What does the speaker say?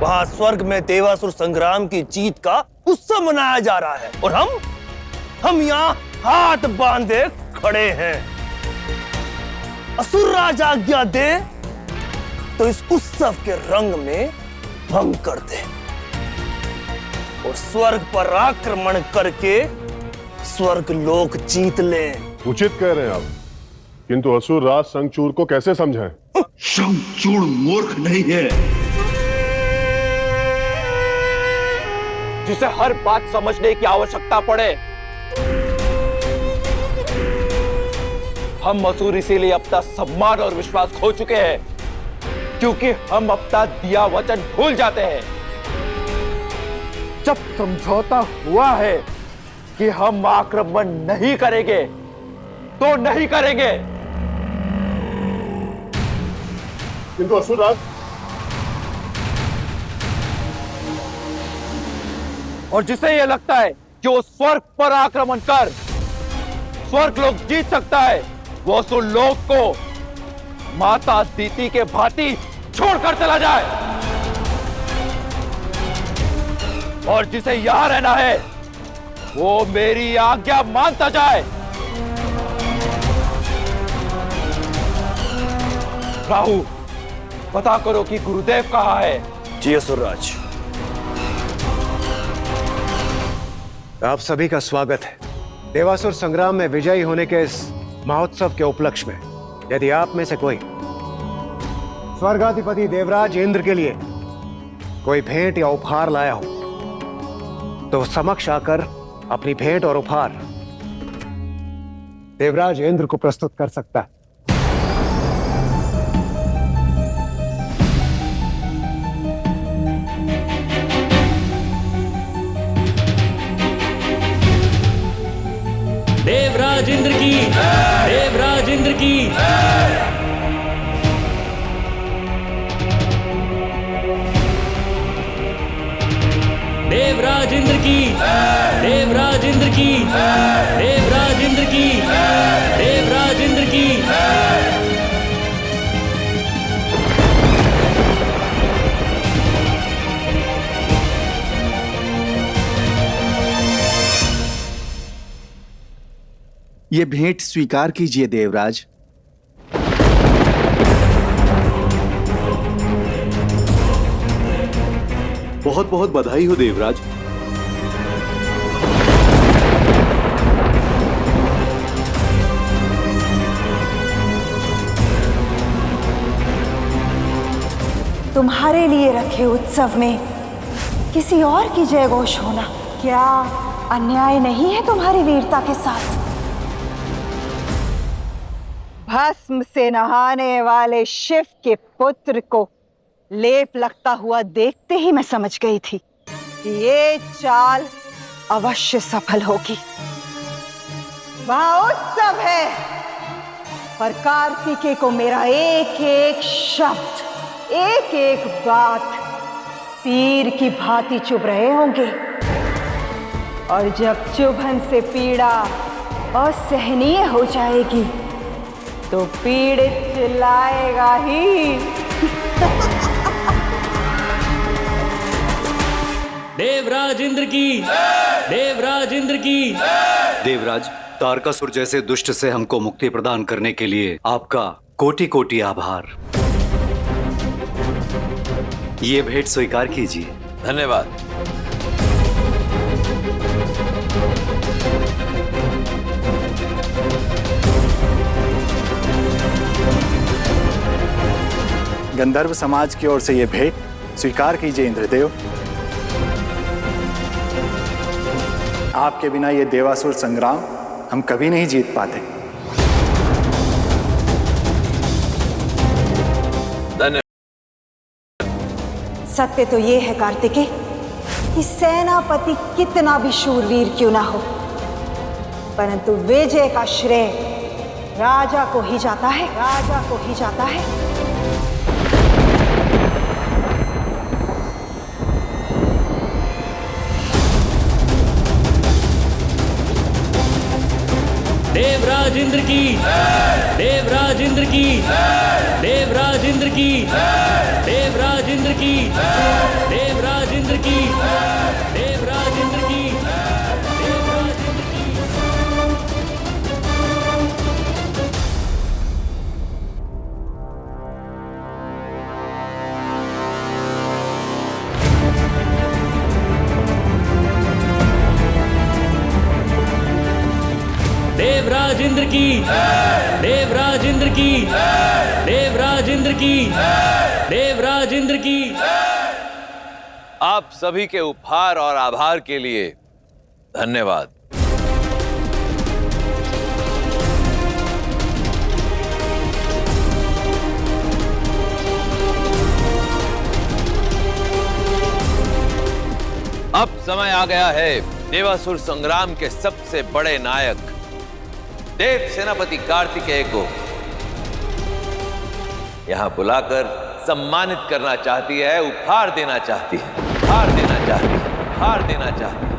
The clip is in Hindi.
वहां स्वर्ग में देवासुर संग्राम की जीत का उत्सव मनाया जा रहा है और हम यहाँ हाथ बांधे खड़े हैं। असुर राज आज्ञा दे तो इस उत्सव के रंग में भंग कर दे और स्वर्ग पर आक्रमण करके स्वर्ग लोक जीत ले। उचित कह रहे हैं आप, किंतु असुर राज शंखचूड़ को कैसे समझाएं? शंखचूड़ मूर्ख नहीं है, जिसे हर बात समझने की आवश्यकता पड़े। हम असुर इसीलिए अपना सम्मान और विश्वास खो चुके हैं क्योंकि हम अपना दिया वचन भूल जाते हैं। जब समझौता हुआ है कि हम आक्रमण नहीं करेंगे तो नहीं करेंगे। किंतु असुर राज, और जिसे यह लगता है कि वो स्वर्ग पर आक्रमण कर स्वर्ग लोक जीत सकता है, वो असुर लोक को माता अदिति के भांति छोड़कर चला जाए। और जिसे यहां रहना है वो मेरी आज्ञा मानता जाए। राहु, पता करो कि गुरुदेव कहाँ है। जी असुरराज। आप सभी का स्वागत है देवासुर संग्राम में विजयी होने के इस महोत्सव के उपलक्ष्य में। यदि आप में से कोई स्वर्गाधिपति देवराज इंद्र के लिए कोई भेंट या उपहार लाया हो तो समक्ष आकर अपनी भेंट और उपहार देवराज इंद्र को प्रस्तुत कर सकता है। देवराज इंद्र की, देवराज इंद्र की। देवराज इंद्र की, देवराज इंद्र की, देवराज इंद्र की, देवराज इंद्र की। ये भेंट स्वीकार कीजिए देवराज। बहुत बहुत बधाई हो देवराज। तुम्हारे लिए रखे उत्सव में किसी और की जय घोष होना क्या अन्याय नहीं है तुम्हारी वीरता के साथ? भस्म से नहाने वाले शिव के पुत्र को लेप लगता हुआ देखते ही मैं समझ गई थी कि ये चाल अवश्य सफल होगी। वहां उत्सव है पर कार्तिकेय को मेरा एक एक शब्द, एक एक बात तीर की भांति चुभ रहे होंगे और जब चुभन से पीड़ा असहनीय हो जाएगी तो पीड़ित चिल्लाएगा ही। देवराज इंद्र की, देवराज इंद्र की। देवराज, तारकासुर जैसे दुष्ट से हमको मुक्ति प्रदान करने के लिए आपका कोटि कोटि आभार। ये भेंट स्वीकार कीजिए। धन्यवाद। गंधर्व समाज की ओर से यह भेंट स्वीकार कीजिए इंद्रदेव। आपके बिना ये देवासुर संग्राम हम कभी नहीं जीत पाते। सत्य तो ये है कार्तिकेय कि सेनापति कितना भी शूरवीर क्यों ना हो, परंतु विजय का श्रेय राजा को ही जाता है, राजा को ही जाता है। देवराज इंद्र की, देवराज इंद्र की, देवराज इंद्र की, देवराज इंद्र की, देवराज इंद्र की, देवराज इंद्र की, देवराज इंद्र की। देवराज इंद्र की, देवराज इंद्र की, देवराज इंद्र की, देवराज इंद्र की। आप सभी के उपहार और आभार के लिए धन्यवाद। अब समय आ गया है देवासुर संग्राम के सबसे बड़े नायक देव सेनापति कार्तिकेय को यहां बुलाकर सम्मानित करना चाहती है, उपहार देना चाहती है, उपहार देना चाहती है, उपहार देना चाहती है।